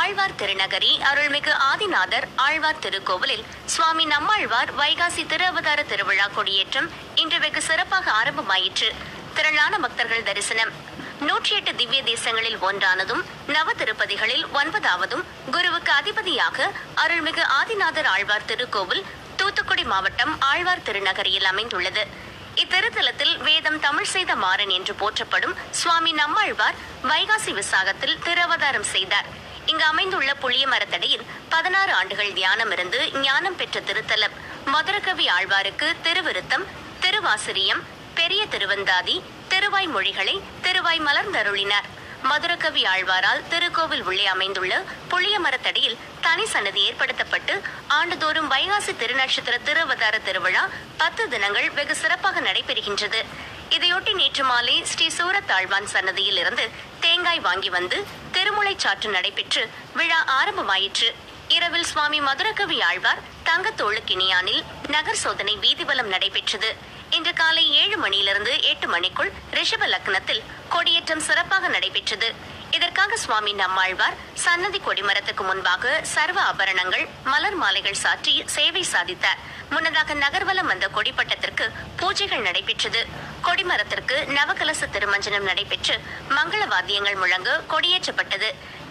ஆழ்வார் திருநகரி அருள்மிகு ஆதிநாதர் ஆழ்வார் திருக்கோவிலில் சுவாமி நம்மாழ்வார் வைகாசி திரு அவதார திருவிழா கொடியேற்றம் இன்று வெகு சிறப்பாக ஆரம்பமாயிற்று. திரளான பக்தர்கள் தரிசனம். 108 திவ்ய தேசங்களில் ஒன்றானதும் நவ திருப்பதிகளில் 9வதும் குருவுக்கு அதிபதியாக அருள்மிகு ஆதிநாதர் ஆழ்வார் திருக்கோவில் தூத்துக்குடி மாவட்டம் ஆழ்வார் திருநகரியில் அமைந்துள்ளது. இத்திருத்தலத்தில் வேதம் தமிழ் செய்த மாறன் என்று போற்றப்படும் சுவாமி நம்மாழ்வார் வைகாசி விசாகத்தில் திருவதாரம் செய்தார். இங்கு அமைந்துள்ள புளிய மரத்தடியில் 16 ஆண்டுகள் தியானம் இருந்து ஞானம் பெற்ற திருத்தலம். மதுரகவி ஆழ்வாருக்கு திருவிருத்தம், திருவாசிரியம், பெரிய திருவந்தாதி, திருவாய் மொழிகளை திருவாய் மலர்ந்தருளினார். மதுரகவி ஆழ்வாரால் திருக்கோவில் உள்ளே அமைந்துள்ள புளிய மரத்தடியில் தனி சன்னதி ஏற்படுத்தப்பட்டு ஆண்டுதோறும் வைகாசி திருநட்சத்திர திருவதார திருவிழா 10 தினங்கள் வெகு சிறப்பாக நடைபெறுகின்றது. இதையொட்டி நேற்று மாலை ஸ்ரீ சூரத்தாழ்வான் சன்னதியில் இருந்து தேங்காய் வாங்கி வந்து திருமுலை சாற்று நடைபெற்று விழா ஆரம்பமாயிற்று. இரவில் சுவாமி மதுரகவி ஆழ்வார் தங்கத்தோளுக்கினியானில் நகர் சோதனை வீதிவலம் நடைபெற்றது. இன்று காலை 7 மணியிலிருந்து 8 மணிக்குள் ரிஷப லக்னத்தில் கொடியேற்றம் சிறப்பாக நடைபெற்றது. இதற்காக சுவாமி நம்மாழ்வார் சன்னதி கொடிமரத்துக்கு முன்பாக சர்வ ஆபரணங்கள், மலர் மாலைகள் சாற்றி சேவை சாதித்தார். முன்னதாக நகர்வலம் வந்த கொடிப்பட்டத்திற்கு பூஜைகள் நடைபெற்றது. கொடிமரத்திற்கு நவகலச திருமஞ்சனம் நடைபெற்று மங்கள வாத்தியங்கள் முழங்க கொடியேற்றப்பட்டது.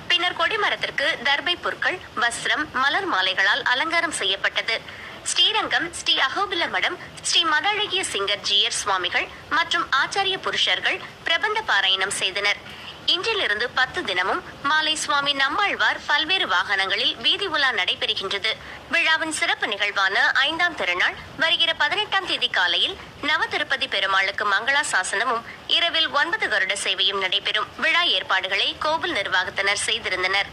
பின்னர் கொடிமரத்திற்கு தர்பை புற்கள், வஸ்திரம், மலர் மாலைகளால் அலங்காரம் செய்யப்பட்டது. ஸ்ரீரங்கம் ஸ்ரீ அகோபில மடம் ஸ்ரீ மதழகிய சிங்கர் ஜீயர் சுவாமிகள் மற்றும் ஆச்சாரிய புருஷர்கள் பிரபந்த பாராயணம் செய்தனர். இன்றிலிருந்து 10 தினமும் மாலை சுவாமி நம்மாழ்வார் பல்வேறு வாகனங்களில் வீதி உலா நடைபெறுகின்றது. விழாவின் சிறப்பு நிகழ்வான 5ஆம் திருநாள் வருகிற 18ஆம் தேதி காலையில் நவ திருப்பதி பெருமாளுக்கு மங்களா சாசனமும் இரவில் 9 கருட சேவையும் நடைபெறும். விழா ஏற்பாடுகளை கோவில் நிர்வாகத்தினர் செய்திருந்தனர்.